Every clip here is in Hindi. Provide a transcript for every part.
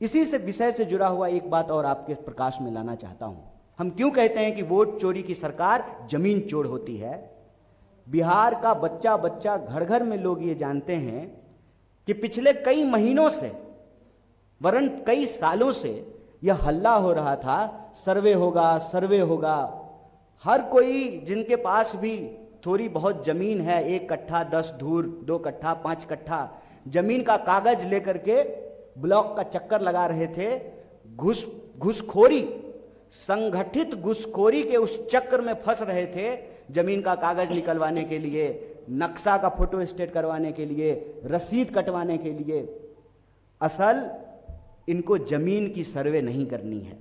इसी से विषय से जुड़ा हुआ एक बात और आपके प्रकाश में लाना चाहता हूं। हम क्यों कहते हैं कि वोट चोरी की सरकार जमीन चोर होती है? बिहार का बच्चा बच्चा घर घर में लोग ये जानते हैं कि पिछले कई महीनों से वरन कई सालों से यह हल्ला हो रहा था, सर्वे होगा सर्वे होगा। हर कोई जिनके पास भी थोड़ी बहुत जमीन है, 1 कट्ठा 10 धूर, 2 कट्ठा 5 कट्ठा जमीन का कागज लेकर के ब्लॉक का चक्कर लगा रहे थे। घुसखोरी, संगठित घुसखोरी के उस चक्र में फंस रहे थे, जमीन का कागज निकलवाने के लिए, नक्शा का फोटो स्टेट करवाने के लिए, रसीद कटवाने के लिए। असल इनको जमीन की सर्वे नहीं करनी है।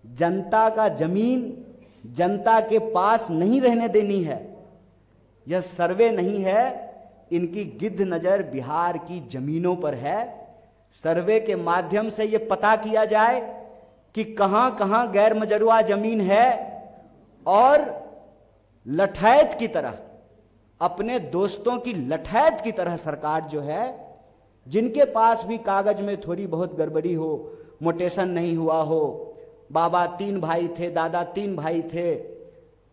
जनता का जमीन जनता के पास नहीं रहने देनी है। यह सर्वे नहीं है, इनकी गिद्ध नजर बिहार की जमीनों पर है। सर्वे के माध्यम से यह पता किया जाए कि कहां कहां गैर मजरूआ जमीन है, और लठैत की तरह, अपने दोस्तों की लठैत की तरह सरकार जो है, जिनके पास भी कागज में थोड़ी बहुत गड़बड़ी हो, मोटेशन नहीं हुआ हो, बाबा 3 भाई थे, दादा 3 भाई थे,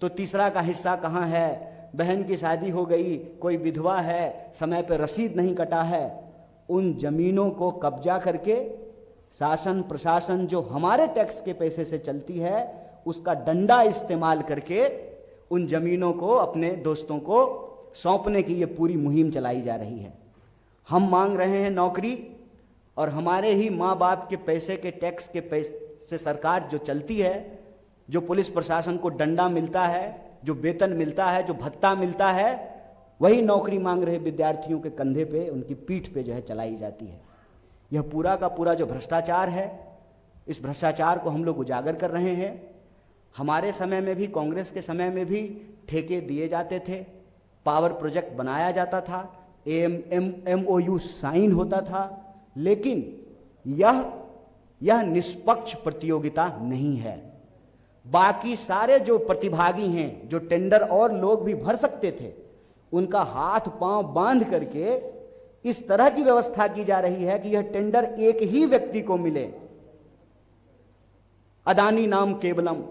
तो तीसरा का हिस्सा कहां है, बहन की शादी हो गई, कोई विधवा है, समय पर रसीद नहीं कटा है, उन जमीनों को कब्जा करके शासन प्रशासन जो हमारे टैक्स के पैसे से चलती है, उसका डंडा इस्तेमाल करके उन जमीनों को अपने दोस्तों को सौंपने की ये पूरी मुहिम चलाई जा रही है। हम मांग रहे हैं नौकरी, और हमारे ही माँ बाप के पैसे के टैक्स के पैसे से सरकार जो चलती है, जो पुलिस प्रशासन को डंडा मिलता है, जो वेतन मिलता है, जो भत्ता मिलता है, वही नौकरी मांग रहे विद्यार्थियों के कंधे पे, उनकी पीठ पे जो है चलाई जाती है। यह पूरा का पूरा जो भ्रष्टाचार है, इस भ्रष्टाचार को हम लोग उजागर कर रहे हैं। हमारे समय में भी, कांग्रेस के समय में भी ठेके दिए जाते थे, पावर प्रोजेक्ट बनाया जाता था, MOU साइन होता था, लेकिन यह निष्पक्ष प्रतियोगिता नहीं है। बाकी सारे जो प्रतिभागी हैं, जो टेंडर और लोग भी भर सकते थे, उनका हाथ पांव बांध करके इस तरह की व्यवस्था की जा रही है कि यह टेंडर एक ही व्यक्ति को मिले। अदानी नाम केवलम।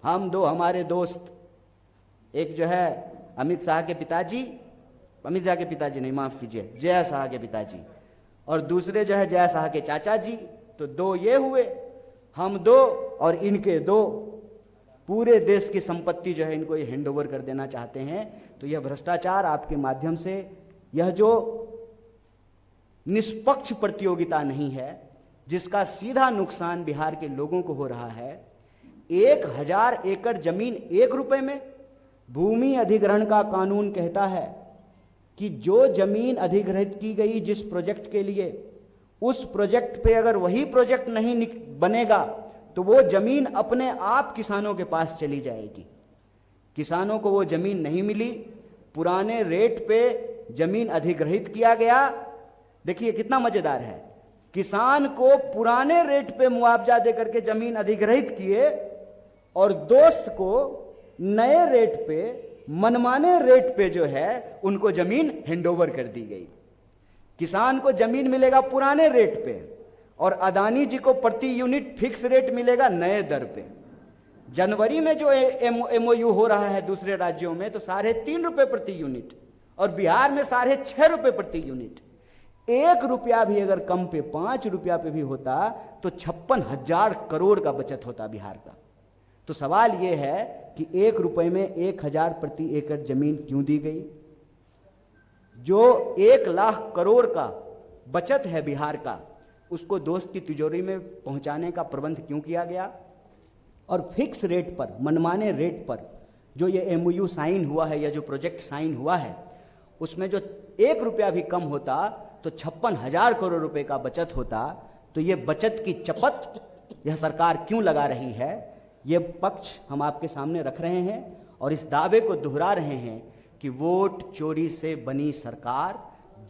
हम दो हमारे दोस्त, एक जो है अमित शाह के पिताजी नहीं, माफ कीजिए, जय शाह के पिताजी, और दूसरे जो है जय शाह के चाचा जी, तो 2 ये हुए, हम 2 और इनके 2। पूरे देश की संपत्ति जो है इनको ये हैंड ओवर कर देना चाहते हैं। तो यह भ्रष्टाचार आपके माध्यम से, यह जो निष्पक्ष प्रतियोगिता नहीं है, जिसका सीधा नुकसान बिहार के लोगों को हो रहा है। 1000 एकड़ जमीन 1 रुपए में। भूमि अधिग्रहण का कानून कहता है कि जो जमीन अधिग्रहित की गई जिस प्रोजेक्ट के लिए, उस प्रोजेक्ट पे अगर वही प्रोजेक्ट नहीं बनेगा तो वो जमीन अपने आप किसानों के पास चली जाएगी। किसानों को वो जमीन नहीं मिली, पुराने रेट पे जमीन अधिग्रहित किया गया। देखिए कितना मजेदार है, किसान को पुराने रेट पे मुआवजा देकर के जमीन अधिग्रहित किए, और दोस्त को नए रेट पे, मनमाने रेट पे जो है उनको जमीन हैंडओवर कर दी गई। किसान को जमीन मिलेगा पुराने रेट पे, और अदानी जी को प्रति यूनिट फिक्स रेट मिलेगा नए दर पे। जनवरी में जो MOU हो रहा है दूसरे राज्यों में, तो 3.5 रुपए प्रति यूनिट, और बिहार में 6.5 रुपए प्रति यूनिट। 1 रुपया भी अगर कम पे, 5 रुपया पे भी होता तो 56,000 करोड़ का बचत होता बिहार का। तो सवाल यह है कि 1 रुपए में 1000 प्रति एकड़ जमीन क्यों दी गई? जो 1 लाख करोड़ का बचत है बिहार का, उसको दोस्त की तिजोरी में पहुंचाने का प्रबंध क्यों किया गया? और फिक्स रेट पर, मनमाने रेट पर जो ये MOU साइन हुआ है, या जो प्रोजेक्ट साइन हुआ है, उसमें जो 1 रुपया भी कम होता तो 56,000 करोड़ रुपए का बचत होता। तो ये बचत की चपत यह सरकार क्यों लगा रही है, ये पक्ष हम आपके सामने रख रहे हैं, और इस दावे को दोहरा रहे हैं कि वोट चोरी से बनी सरकार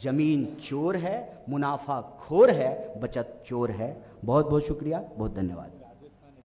जमीन चोर है, मुनाफा खोर है, बचत चोर है। बहुत बहुत शुक्रिया, बहुत धन्यवाद।